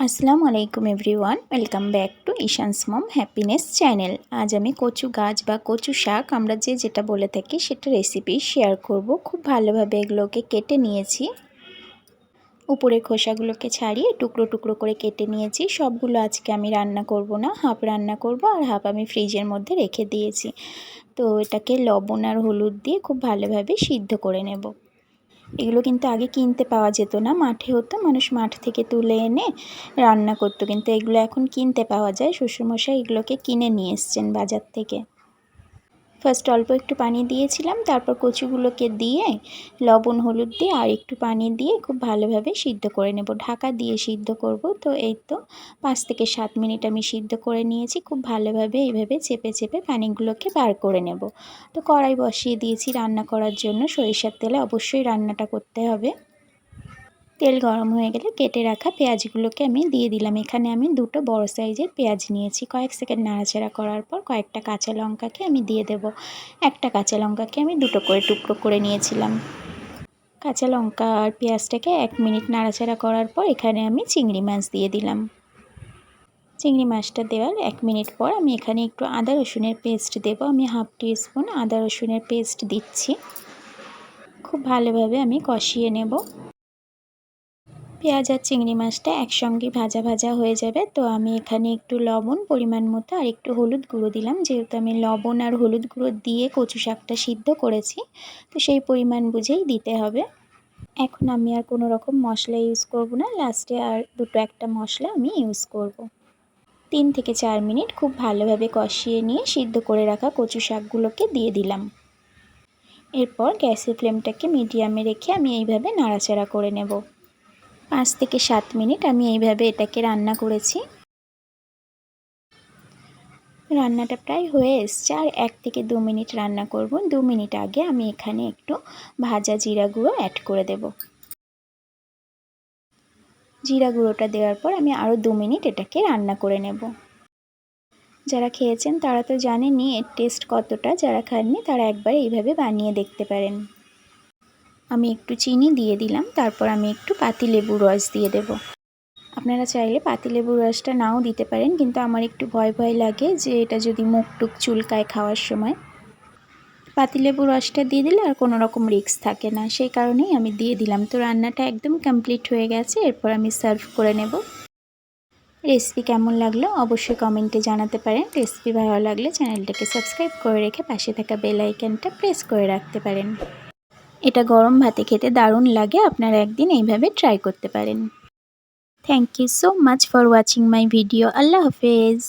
আসসালামু আলাইকুম everyone, welcome back to Ishan's mom happiness channel. আজ আমি কচু গাছ বা কচু শাক আমরা যেটা বলে থাকি সেটা রেসিপি শেয়ার করব। খুব ভালোভাবে এগুলোকে কেটে নিয়েছি, উপরের খোসাগুলোকে ছাড়িয়ে টুকরো টুকরো করে কেটে নিয়েছি। সবগুলো আজকে আমি রান্না করব না, হাফ রান্না করব আর হাফ আমি ফ্রিজের মধ্যে রেখে দিয়েছি। তো এটাকে লবণ আর হলুদ দিয়ে খুব ভালোভাবে সিদ্ধ করে নেব। এগুলো কিন্তু আগে কিনতে পাওয়া যেত না, মাঠে হতো, মানুষ মাঠ থেকে তুলে এনে রান্না করতো, কিন্তু এগুলো এখন কিনতে পাওয়া যায়। শ্বশুরমশাই এগুলোকে কিনে নিয়ে এসছেন বাজার থেকে। ফার্স্ট অল্প একটু পানি দিয়েছিলাম, তারপর কচুগুলোকে দিয়ে লবণ হলুদ দিয়ে আর একটু পানি দিয়ে খুব ভালোভাবে সিদ্ধ করে নেব। ঢাকা দিয়ে সিদ্ধ করব। তো এই তো 5 থেকে 7 মিনিট আমি সিদ্ধ করে নিয়েছি। খুব ভালোভাবে এইভাবে চেপে চেপে পানিগুলোকে বার করে নেব। তো কড়াই বসিয়ে দিয়েছি রান্না করার জন্য। সরিষার তেলে অবশ্যই রান্নাটা করতে হবে। তেল গরম হয়ে গেলে কেটে রাখা পেঁয়াজগুলোকে আমি দিয়ে দিলাম। এখানে আমি দুটো বড় সাইজের পেঁয়াজ নিয়েছি। কয়েক সেকেন্ড নাড়াচাড়া করার পর কয়েকটা কাঁচা লঙ্কাকে আমি দিয়ে দেব। একটা কাঁচা লঙ্কাকে আমি দুটো করে টুকরো করে নিয়েছিলাম। কাঁচা লঙ্কা আর পেঁয়াজটাকে 1 মিনিট নাড়াচাড়া করার পর এখানে আমি চিংড়ি মাছ দিয়ে দিলাম। চিংড়ি মাছটা দেওয়ার 1 মিনিট পর আমি এখানে একটু আদা রসুনের পেস্ট দেব। আমি হাফ টিস্পুন আদা রসুনের পেস্ট দিচ্ছি। খুব ভালোভাবে আমি কষিয়ে নেব। পেঁয়াজ আর চিংড়ি মাছটা একসঙ্গে ভাজা ভাজা হয়ে যাবে। তো আমি এখানে একটু লবণ পরিমাণ মতো আর একটু হলুদ গুঁড়ো দিলাম। যেহেতু আমি লবণ আর হলুদ গুঁড়ো দিয়ে কচু শাকটা সিদ্ধ করেছি, তো সেই পরিমাণ বুঝেই দিতে হবে। এখন আমি আর কোনো রকম মশলা ইউজ করব না, লাস্টে আর একটা মশলা আমি ইউজ করব। 3 থেকে 4 মিনিট খুব ভালোভাবে কষিয়ে নিয়ে সিদ্ধ করে রাখা কচু শাকগুলোকে দিয়ে দিলাম। এরপর গ্যাসের ফ্লেমটাকে মিডিয়ামে রেখে আমি এইভাবে নাড়াচাড়া করে নেব। 5 থেকে 7 মিনিট আমি এইভাবে এটাকে রান্না করেছি। রান্নাটা প্রায় হয়ে এসছে, আর 1 থেকে 2 মিনিট রান্না করব। 2 মিনিট আগে আমি এখানে একটু ভাজা জিরা গুঁড়ো অ্যাড করে দেব। জিরা গুঁড়োটা দেওয়ার পর আমি আরও 2 মিনিট এটাকে রান্না করে নেব। যারা খেয়েছেন তারা তো জানেনই এর টেস্ট কতটা, যারা খাননি তারা একবার এইভাবে বানিয়ে দেখতে পারেন। আমি একটু চিনি দিয়ে দিলাম, তারপর আমি একটু পাতিলেবুর রস দিয়ে দেব। আপনারা চাইলে পাতিলেবুর রসটা নাও দিতে পারেন, কিন্তু আমার একটু ভয় ভয় লাগে যে এটা যদি মুখ টুক চুলকায় খাওয়ার সময়। পাতিলেবুর রসটা দিয়ে দিলে আর কোনো রকম রিস্ক থাকে না, সেই কারণেই আমি দিয়ে দিলাম। তো রান্নাটা একদম কমপ্লিট হয়ে গেছে। এরপর আমি সার্ভ করে নেব। রেসিপি কেমন লাগলো অবশ্যই কমেন্টে জানাতে পারেন। রেসিপি ভালো লাগলে চ্যানেলটাকে সাবস্ক্রাইব করে রেখে পাশে থাকা বেল আইকনটা প্রেস করে রাখতে পারেন। এটা গরম ভাতে খেতে দারুণ লাগে, আপনারা একদিন এইভাবে ট্রাই করতে পারেন। Thank you so much for watching my video. Allah Hafiz.